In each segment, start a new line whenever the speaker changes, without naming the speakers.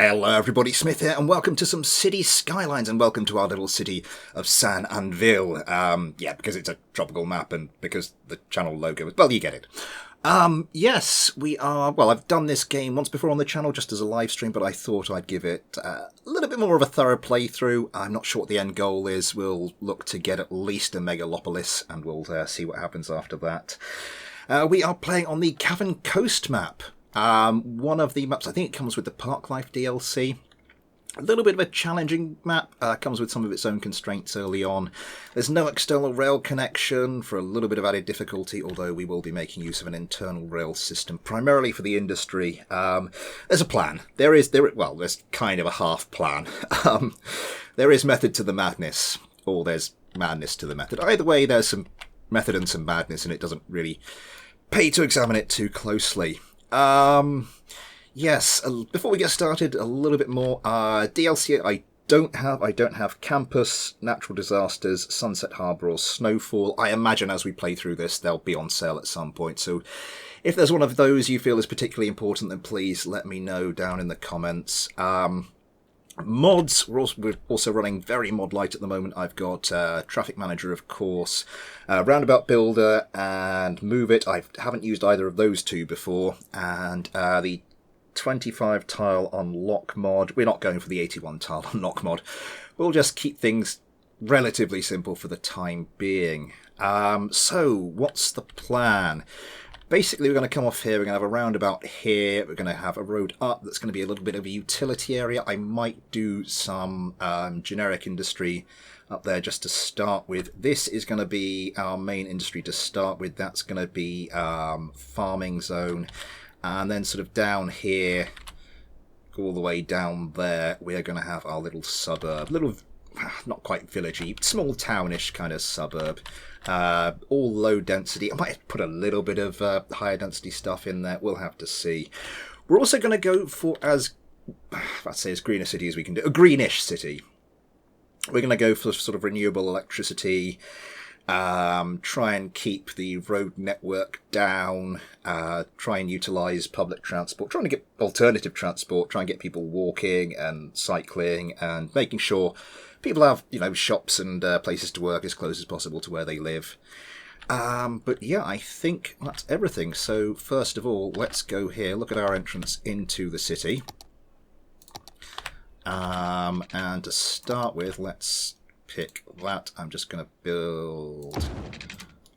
Hello everybody, Smith here, and welcome to some City Skylines, and welcome to our little city of San Anvíl. Yeah, because it's a tropical map, and because the channel logo is... well, you get it. Yes, we are... well, I've done this game once before on the channel, just as a live stream, but I thought I'd give it a little bit more of a thorough playthrough. I'm not sure what the end goal is. We'll look to get at least a megalopolis, and we'll see what happens after that. We are playing on the Cavern Coast map. One of the maps, I think it comes with the Park Life DLC. A little bit of a challenging map, comes with some of its own constraints early on. There's no external rail connection for a little bit of added difficulty, although we will be making use of an internal rail system, primarily for the industry. There's a plan. There's kind of a half plan. There is method to the madness, or there's madness to the method. Either way, there's some method and some madness, and it doesn't really pay to examine it too closely. Yes, before we get started, a little bit more DLC I don't have Campus, Natural Disasters, Sunset Harbour or Snowfall. I imagine as we play through this they'll be on sale at some point, so if there's one of those you feel is particularly important, then please let me know down in the comments. Mods, we're also running very mod light at the moment. I've got Traffic Manager, of course, Roundabout Builder and Move It. I haven't used either of those two before. And the 25 tile unlock mod. We're not going for the 81 tile unlock mod. We'll just keep things relatively simple for the time being. So, what's the plan? Basically, we're going to come off here, we're going to have a roundabout here, we're going to have a road up that's going to be a little bit of a utility area. I might do some generic industry up there just to start with. This is going to be our main industry to start with. That's going to be farming zone. And then sort of down here, all the way down there, we're going to have our little suburb. Little, not quite villagey, small townish kind of suburb. All low density. I might put a little bit of higher density stuff in there. We'll have to see. We're also going to go for as green a city as we can do. A greenish city. We're going to go for sort of renewable electricity. Try and keep the road network down. Try and utilise public transport. Trying to get alternative transport. Try and get people walking and cycling and making sure people have, shops and places to work as close as possible to where they live. But yeah, I think that's everything. So first of all, let's go here. Look at our entrance into the city. And to start with, let's pick that. I'm just going to build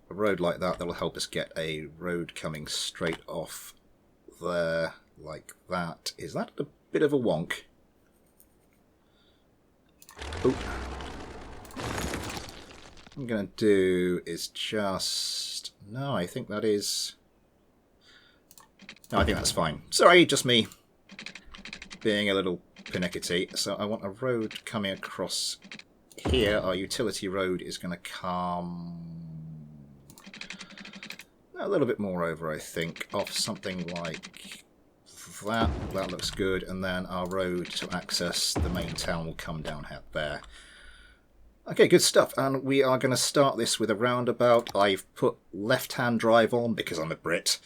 a road like that. That'll help us get a road coming straight off there like that. Is that a bit of a wonk? Oh. What I'm going to do is just... no, I think that is... no, I think that's fine. Sorry, just me being a little pernickety. So I want a road coming across here. Our utility road is going to come a little bit more over, I think, off something like that. That looks good. And then our road to access the main town will come down there. Okay, good stuff. And we are going to start this with a roundabout. I've put left-hand drive on because I'm a Brit,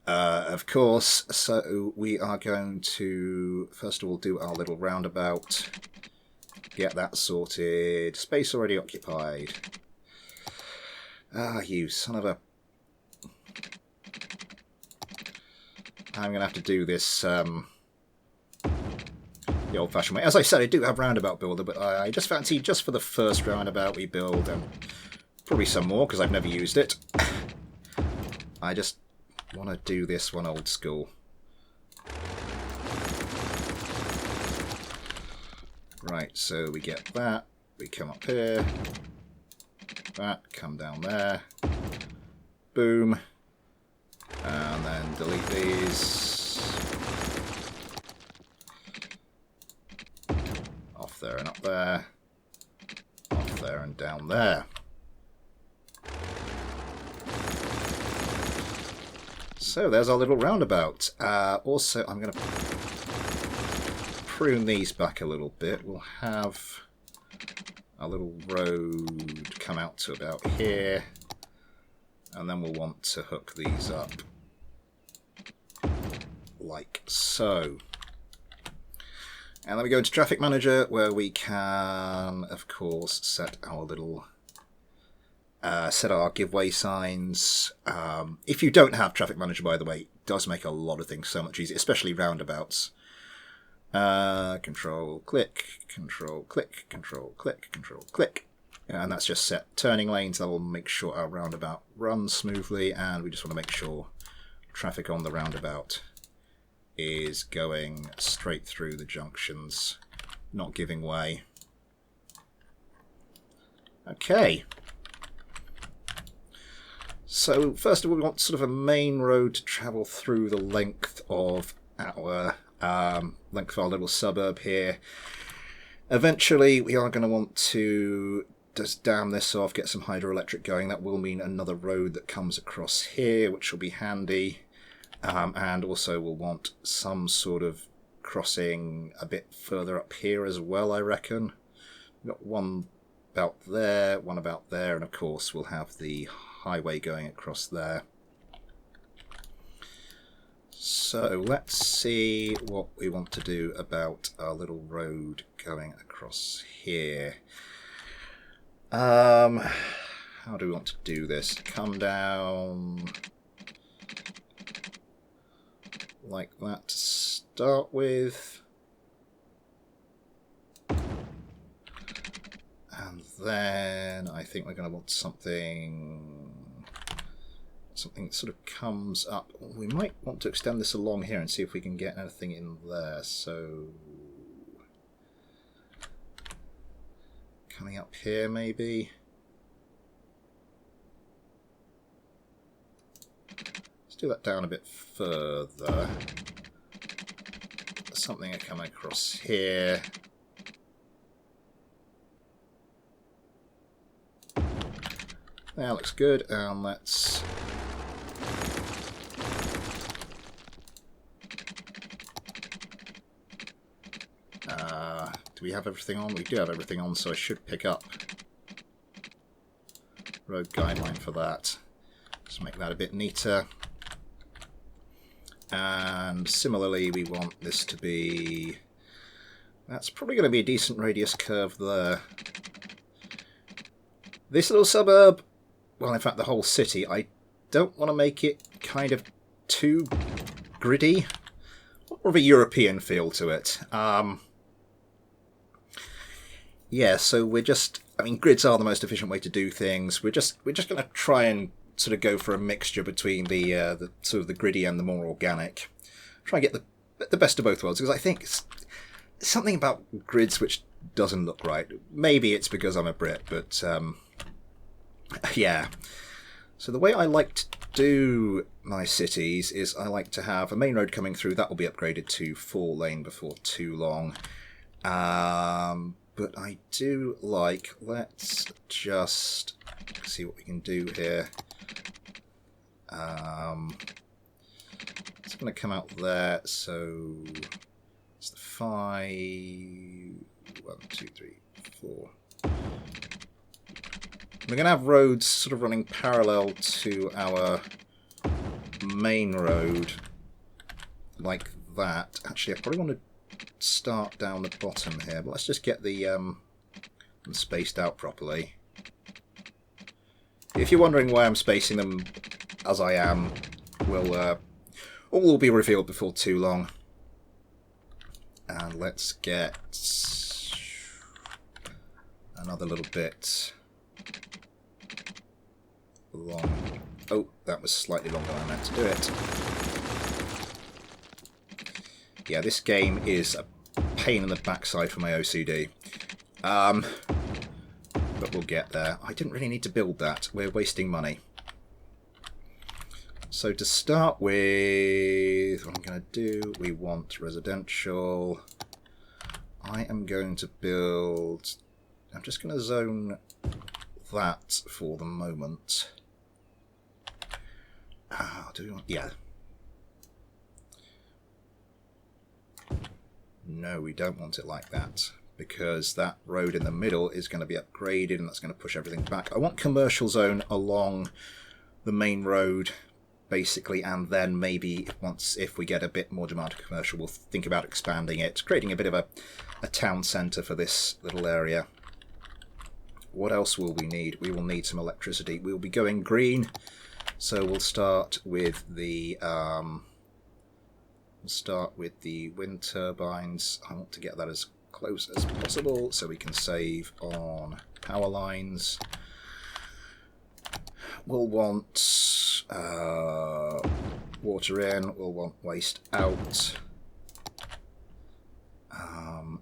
of course. So we are going to, first of all, do our little roundabout. Get that sorted. Space already occupied. Ah, you son of a... I'm going to have to do this the old-fashioned way. As I said, I do have Roundabout Builder, but I just fancy, just for the first roundabout we build, and probably some more, because I've never used it, I just want to do this one old school. Right, so we get that, we come up here, that, come down there, boom, and then delete these, off there and up there, off there and down there. So there's our little roundabout. Also, I'm going to prune these back a little bit. We'll have a little road come out to about here, and then we'll want to hook these up like so. And then we go into Traffic Manager, where we can, of course, set our little... set our giveaway signs. If you don't have Traffic Manager, by the way, it does make a lot of things so much easier, especially roundabouts. Control, click, control, click, control, click, control, click. And that's just set turning lanes. That will make sure our roundabout runs smoothly, and we just want to make sure traffic on the roundabout is going straight through the junctions, not giving way. Okay. So first of all, we want sort of a main road to travel through the length of our little suburb here. Eventually, we are going to want to just dam this off, get some hydroelectric going. That will mean another road that comes across here, which will be handy. And also we'll want some sort of crossing a bit further up here as well, I reckon. We've got one about there, one about there, and of course we'll have the highway going across there. So let's see what we want to do about our little road going across here. How do we want to do this? Come down like that to start with. And then I think we're going to want something that sort of comes up. We might want to extend this along here and see if we can get anything in there. So coming up here maybe. Let's do that down a bit further. Something to come across here. That looks good, and let's do we have everything on? We do have everything on, so I should pick up road guideline for that. Just make that a bit neater. And similarly, we want this to be... That's probably going to be a decent radius curve there. This little suburb, well, in fact, the whole city, I don't want to make it kind of too gritty. More of a European feel to it. Yeah, so we're just... I mean, grids are the most efficient way to do things. We're just going to try and sort of go for a mixture between the sort of the gritty and the more organic. Try and get the best of both worlds, because I think it's something about grids which doesn't look right. Maybe it's because I'm a Brit, but yeah. So the way I like to do my cities is I like to have a main road coming through. That will be upgraded to 4-lane before too long. But I do like... Let's just see what we can do here. It's going to come out there, so it's the 5, 1, 2, 3, 4. We're going to have roads sort of running parallel to our main road, like that. Actually, I probably want to start down the bottom here, but let's just get the them spaced out properly. If you're wondering why I'm spacing them as I am, all will be revealed before too long. And let's get another little bit long. Oh, that was slightly longer than I meant to do it. Yeah, this game is a pain in the backside for my OCD. But we'll get there. I didn't really need to build that. We're wasting money. So to start with, what I'm going to do, we want residential. I am going to build... I'm just going to zone that for the moment. Do we want... Yeah. No, we don't want it like that, because that road in the middle is going to be upgraded and that's going to push everything back. I want commercial zone along the main road basically, and then maybe if we get a bit more demand for commercial, we'll think about expanding it, creating a bit of a town centre for this little area. What else will we need? We will need some electricity. We'll be going green, so we'll start with the wind turbines. I want to get that as close as possible so we can save on power lines. We'll want water in, we'll want waste out.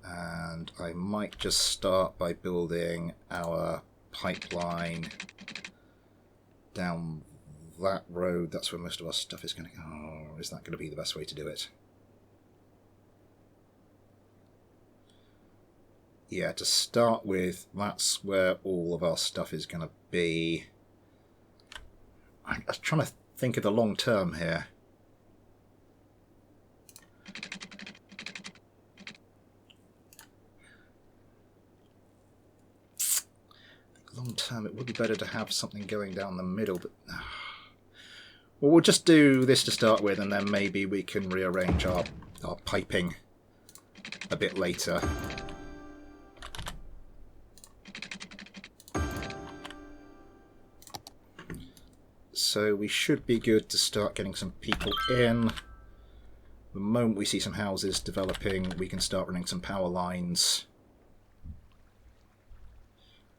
And I might just start by building our pipeline down that road. That's where most of our stuff is going to go. Oh, is that going to be the best way to do it? Yeah, to start with, that's where all of our stuff is going to be. I'm trying to think of the long term here. Long term, it would be better to have something going down the middle, but well, we'll just do this to start with, and then maybe we can rearrange our piping a bit later. So we should be good to start getting some people in. The moment we see some houses developing, we can start running some power lines.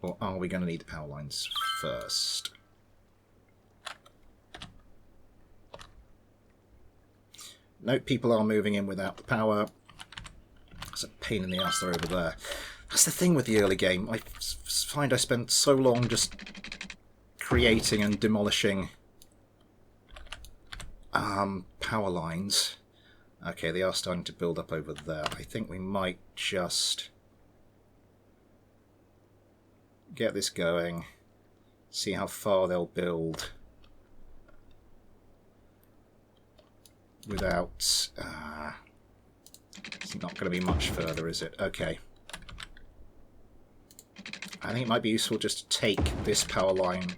Or are we going to need the power lines first? Note people are moving in without the power. It's a pain in the ass they're over there. That's the thing with the early game. I find I spend so long just creating and demolishing power lines. Okay, they are starting to build up over there. I think we might just get this going, see how far they'll build without... it's not going to be much further, is it? Okay. I think it might be useful just to take this power line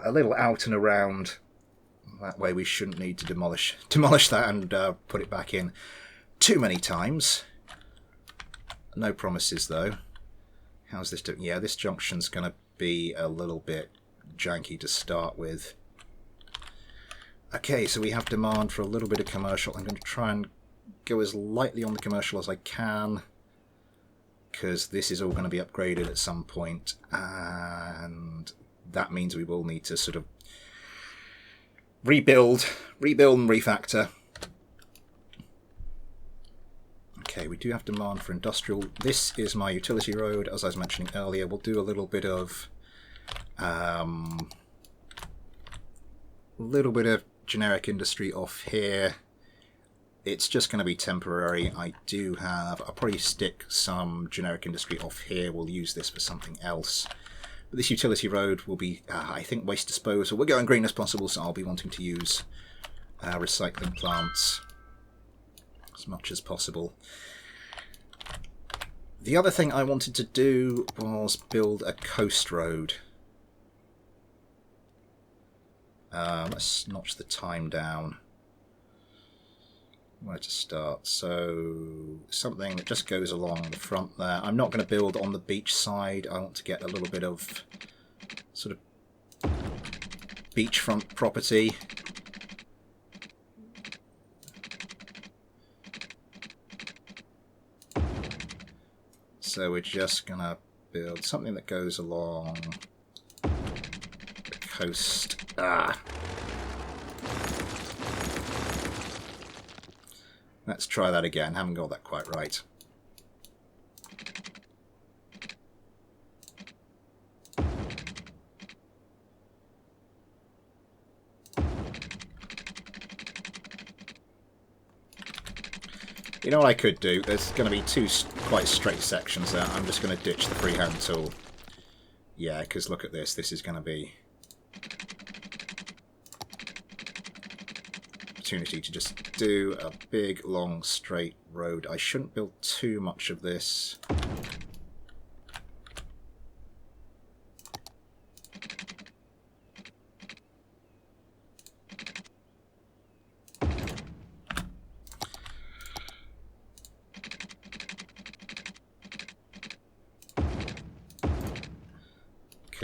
a little out and around. That way we shouldn't need to demolish that and put it back in too many times. No promises though. How's this doing? Yeah, this junction's going to be a little bit janky to start with. Okay, so we have demand for a little bit of commercial. I'm going to try and go as lightly on the commercial as I can, because this is all going to be upgraded at some point, and that means we will need to sort of rebuild and refactor. Okay, we do have demand for industrial. This is my utility road, as I was mentioning earlier. We'll do a little bit of generic industry off here. It's just going to be temporary. I'll probably stick some generic industry off here. We'll use this for something else. But this utility road will be, I think, waste disposal. We're going green as possible, so I'll be wanting to use recycling plants as much as possible. The other thing I wanted to do was build a coast road. Let's notch the time down. Where to start? So something that just goes along the front there. I'm not going to build on the beach side. I want to get a little bit of sort of beachfront property. So we're just going to build something that goes along the coast. Let's try that again. Haven't got that quite right. You know what I could do? There's going to be two quite straight sections there. I'm just going to ditch the freehand tool. Yeah, because look at this. This is going to be opportunity to just do a big, long, straight road. I shouldn't build too much of this.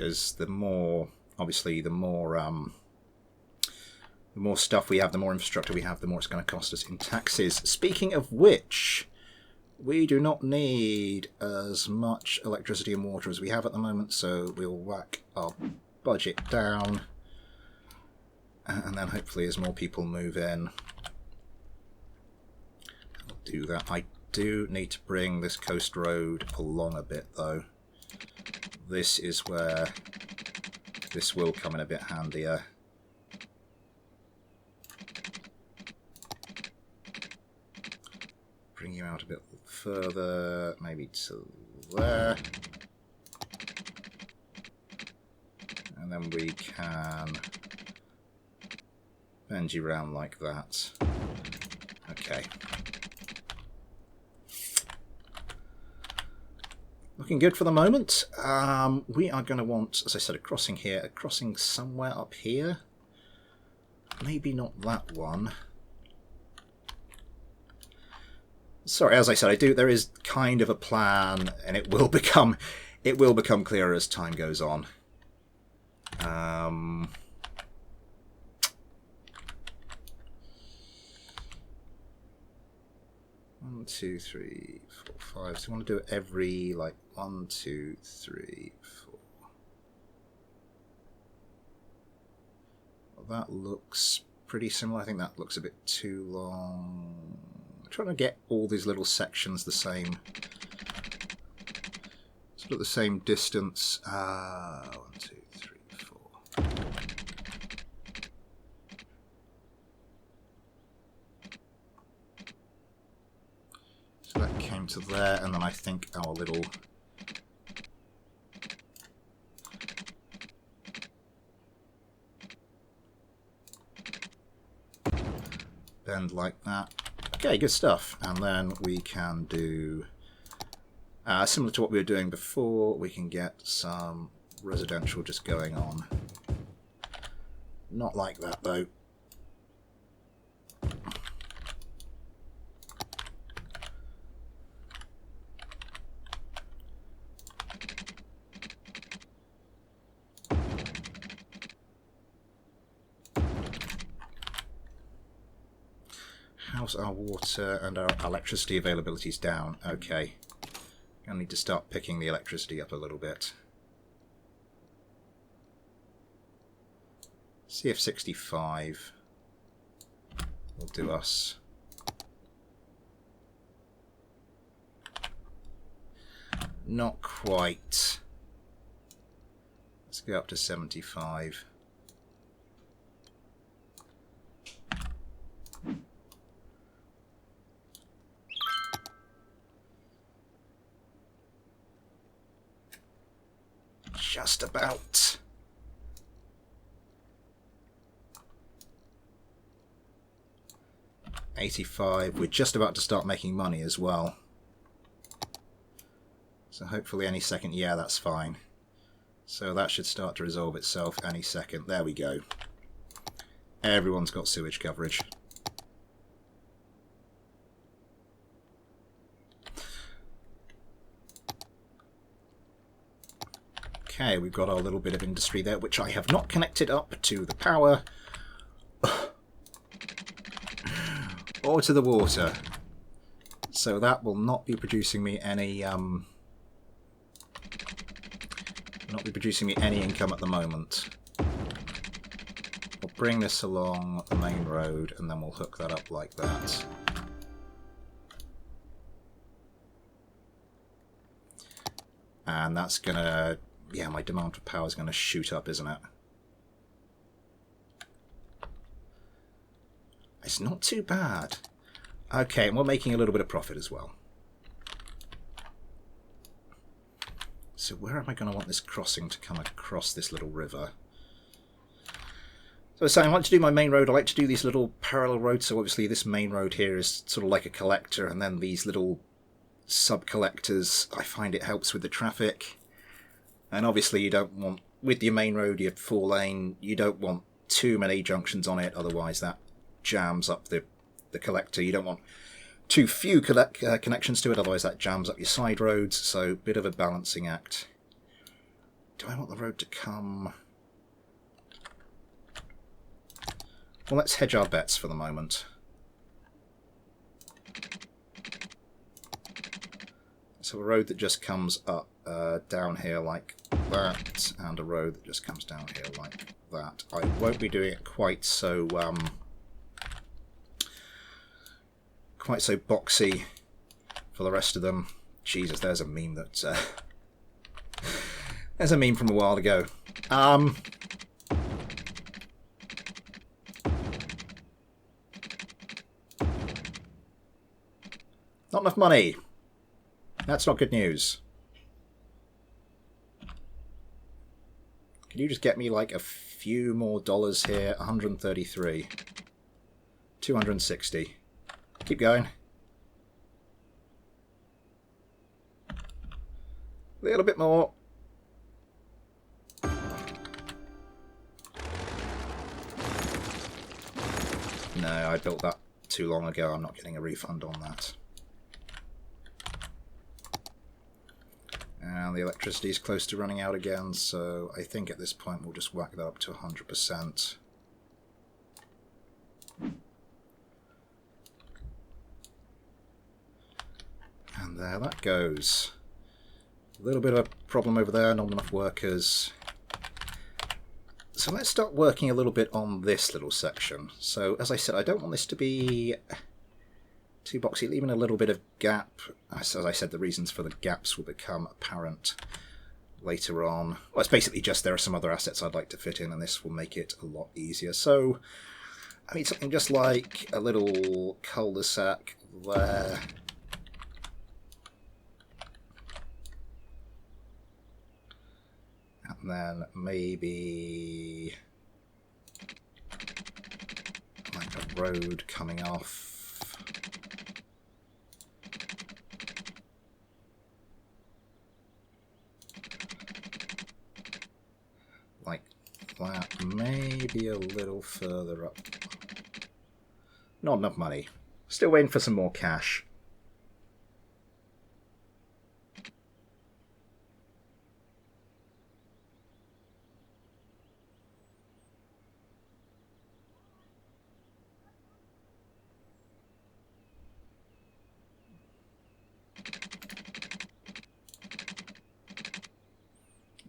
because the more, obviously, the more stuff we have, the more infrastructure we have, the more it's going to cost us in taxes. Speaking of which, we do not need as much electricity and water as we have at the moment, so we'll whack our budget down, and then hopefully as more people move in, we'll do that. I do need to bring this coast road along a bit, though. This is where this will come in a bit handier. Bring you out a bit further, maybe to there. And then we can bend you around like that. Okay. Looking good for the moment. We are going to want, as I said, a crossing here, a crossing somewhere up here. Maybe not that one. Sorry, as I said, there is kind of a plan, and it will become clearer as time goes on. 1, 2, 3, 4, 5. So we want to do it every, like, 1, 2, 3, 4. Well, that looks pretty similar. I think that looks a bit too long. I'm trying to get all these little sections the same. Sort of the same distance. 1, 2, 3, 4. So that came to there, and then I think our little bend like that. Okay, good stuff. And then we can do similar to what we were doing before. We can get some residential just going on. Not like that though. How's our water and our electricity availabilities down? Okay. I need to start picking the electricity up a little bit. CF65 will do us. Not quite. Let's go up to 75. Just about. $85. We're just about to start making money as well. So hopefully any second. Yeah, that's fine. So that should start to resolve itself any second. There we go. Everyone's got sewage coverage. Okay, we've got our little bit of industry there, which I have not connected up to the power or to the water. So that will not be producing me any income at the moment. We'll bring this along the main road and then we'll hook that up like that. And that's gonna, yeah, my demand for power is going to shoot up, isn't it? It's not too bad. Okay, and we're making a little bit of profit as well. So where am I going to want this crossing to come across this little river? So I was saying I like to do my main road. I like to do these little parallel roads. So obviously this main road here is sort of like a collector, and then these little sub-collectors, I find it helps with the traffic. And obviously you don't want, with your main road, your 4-lane, you don't want too many junctions on it, otherwise that jams up the collector. You don't want too few connections to it, otherwise that jams up your side roads, so bit of a balancing act Do I want the road to come? Well, let's hedge our bets for the moment. So a road that just comes up down here like that, and a road that just comes down here like that. I won't be doing it quite so boxy for the rest of them. Jesus, there's a meme that there's a meme from a while ago. Not enough money. That's not good news. Can you just get me like a few more dollars here? 133. 260. Keep going. A little bit more. No, I built that too long ago. I'm not getting a refund on that. And the electricity is close to running out again, so I think at this point we'll just whack that up to 100%. And there that goes. A little bit of a problem over there, not enough workers. So let's start working a little bit on this little section. So as I said, I don't want this to be too boxy, leaving a little bit of gap. As I said, the reasons for the gaps will become apparent later on. Well, it's basically just there are some other assets I'd like to fit in, and this will make it a lot easier. So, I mean, something just like a little cul-de-sac there. And then maybe like a road coming off. Like that, maybe a little further up. Not enough money. Still waiting for some more cash.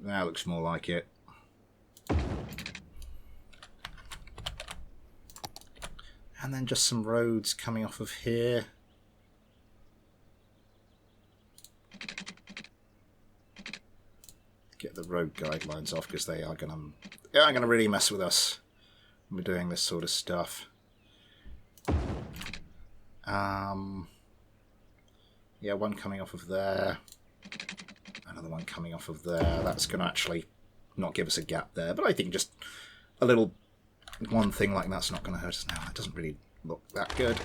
That looks more like it. And then just some roads coming off of here. Get the road guidelines off because they are gonna really mess with us when we're doing this sort of stuff. Yeah, one coming off of there. Another one coming off of there. That's going to actually not give us a gap there, but I think just a little one thing like that's not going to hurt us now. That doesn't really look that good.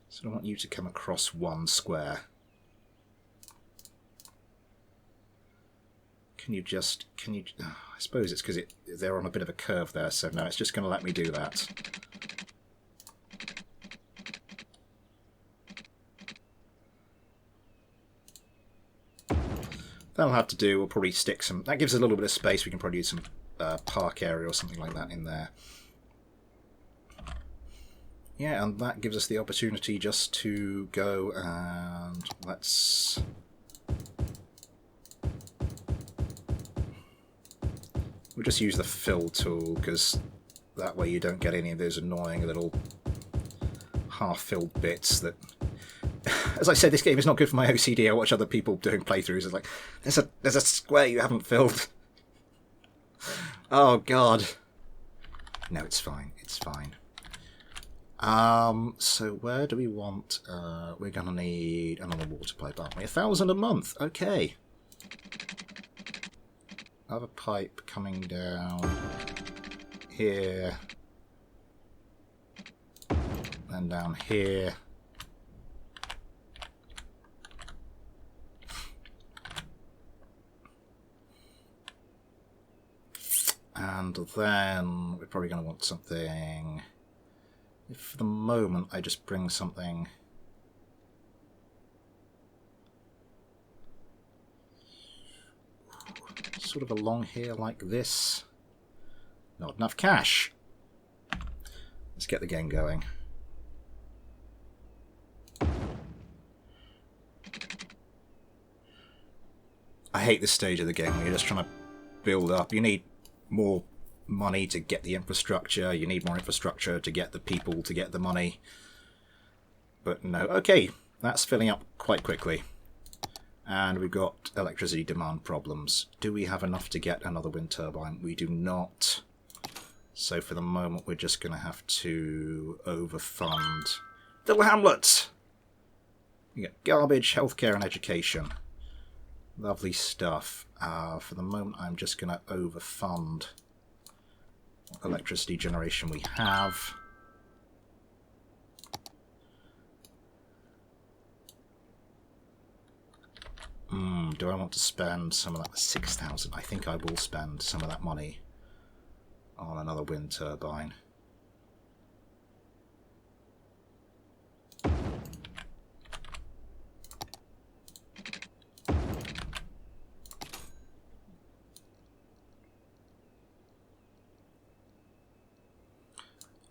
So I want you to come across one square. I suppose it's because they're on a bit of a curve there, so no, it's just going to let me do that. That'll have to do. We'll probably stick some... That gives us a little bit of space. We can probably use some park area or something like that in there. Yeah, and that gives us the opportunity just to go and let's... We'll just use the fill tool, because that way you don't get any of those annoying little half-filled bits that... As I said, this game is not good for my OCD. I watch other people doing playthroughs. It's like, there's a square you haven't filled. Oh, God. No, it's fine. It's fine. So where do we want... we're going to need another water pipe, aren't we? 1,000 a month. Okay. I have a pipe coming down here. And down here. And then we're probably going to want something... If for the moment I just bring something... sort of along here like this. Not enough cash. Let's get the game going. I hate this stage of the game where you're just trying to build up. You need more money to get the infrastructure. You need more infrastructure to get the people, to get the money. But no. Okay, that's filling up quite quickly. And we've got electricity demand problems. Do we have enough to get another wind turbine? We do not. So for the moment, we're just going to have to overfund little hamlets. You get garbage, healthcare, and education. Lovely stuff. For the moment, I'm just going to overfund electricity generation we have. Do I want to spend some of that? 6,000. I think I will spend some of that money on another wind turbine.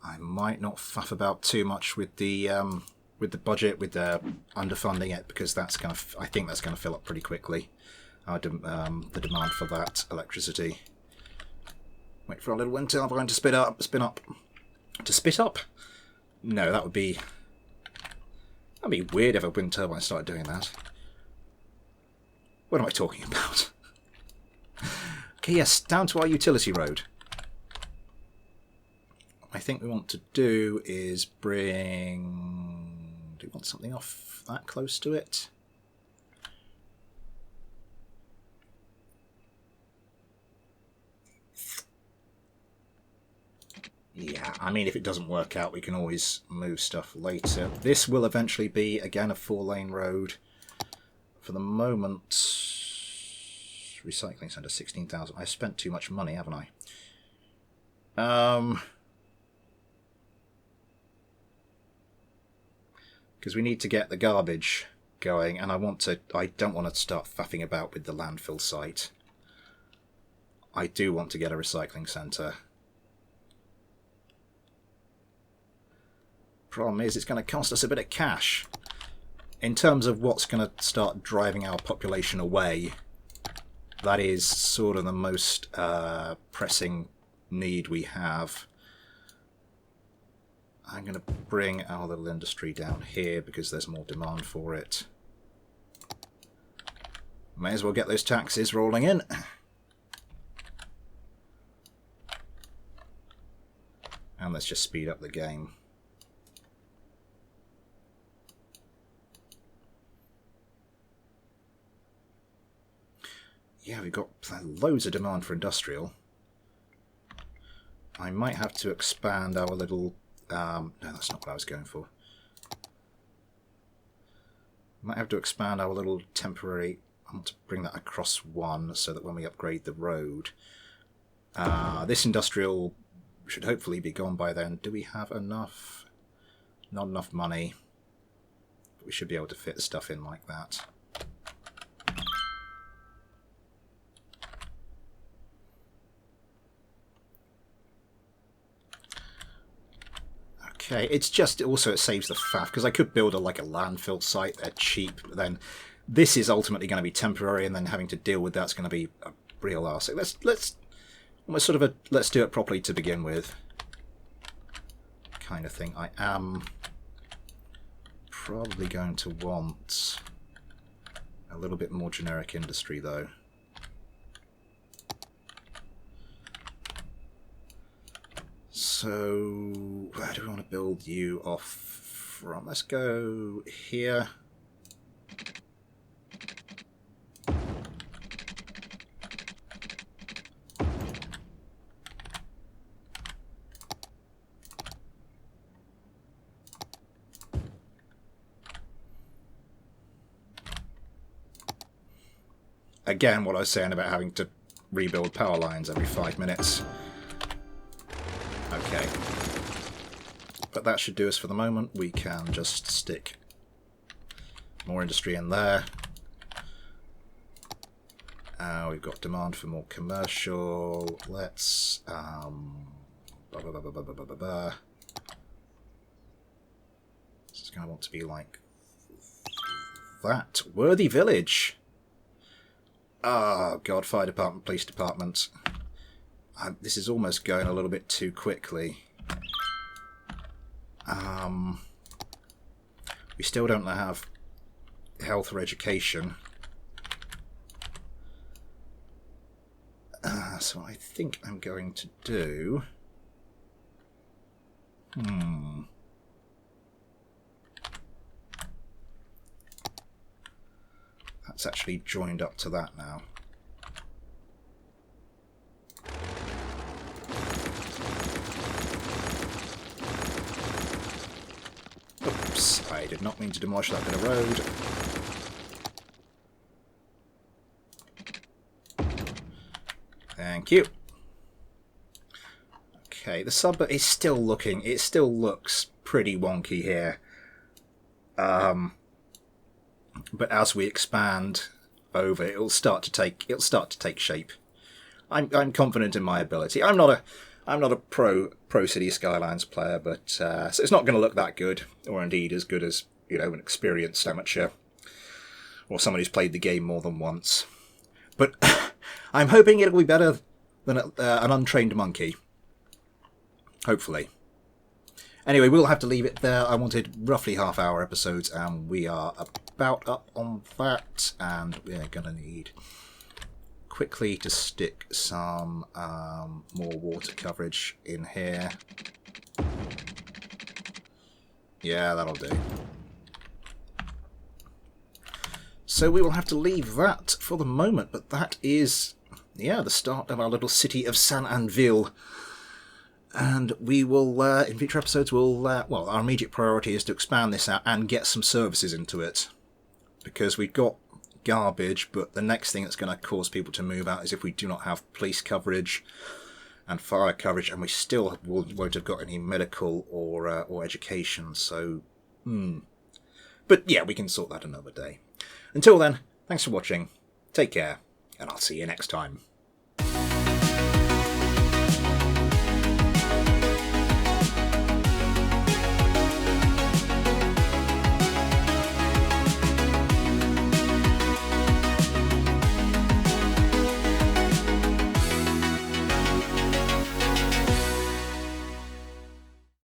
I might not faff about too much with the budget, with the underfunding it, because that's going to, I think that's going to fill up pretty quickly. The demand for that electricity. Wait for our little wind turbine to spin up. To spit up? No, that'd be weird if a wind turbine started doing that. What am I talking about? Okay, yes, down to our utility road. What I think we want to do is bring... Do we want something off that close to it? Yeah, I mean, if it doesn't work out, we can always move stuff later. This will eventually be, again, a 4-lane road. For the moment, recycling centre, 16,000. I spent too much money, haven't I? Because we need to get the garbage going, and I don't want to start faffing about with the landfill site. I do want to get a recycling centre. Problem is, it's going to cost us a bit of cash. In terms of what's going to start driving our population away, that is sort of the most pressing need we have. I'm going to bring our little industry down here because there's more demand for it. May as well get those taxes rolling in. And let's just speed up the game. Yeah, we've got loads of demand for industrial. I might have to expand our little... no, that's not what I was going for. Might have to expand our little temporary... I want to bring that across one so that when we upgrade the road... this industrial should hopefully be gone by then. Do we have enough? Not enough money. But we should be able to fit stuff in like that. Okay, it's just also it saves the faff because I could build like a landfill site. They're cheap, but then this is ultimately going to be temporary, and then having to deal with that's going to be a real arse. Let's almost sort of a let's do it properly to begin with kind of thing. I am probably going to want a little bit more generic industry though. So, where do we want to build you off from? Let's go here. Again, what I was saying about having to rebuild power lines every 5 minutes. Okay, but that should do us for the moment. We can just stick more industry in there. We've got demand for more commercial. Let's... This is going to want to be like that. Worthy village. Oh, God. Fire department, police department. This is almost going a little bit too quickly. We still don't have health or education. So I think I'm going to do... That's actually joined up to that now. Oops, I did not mean to demolish that bit of road. Thank you. Okay, the suburb is still looking, it still looks pretty wonky here. But as we expand over, it'll start to take shape. I'm confident in my ability. I'm not a pro City Skylines player, but so it's not going to look that good, or indeed as good as, you know, an experienced amateur or somebody who's played the game more than once. But I'm hoping it'll be better than an untrained monkey. Hopefully. Anyway, we'll have to leave it there. I wanted roughly half-hour episodes, and we are about up on that. And we're going to need quickly to stick some more water coverage in here. Yeah, that'll do. So we will have to leave that for the moment, but that is, yeah, the start of our little city of Anvíl. And we will, in future episodes, well, our immediate priority is to expand this out and get some services into it. Because we've got garbage, but the next thing that's going to cause people to move out is if we do not have police coverage and fire coverage, and we still won't have got any medical or education, so... But yeah, we can sort that another day. Until then, thanks for watching, take care, and I'll see you next time.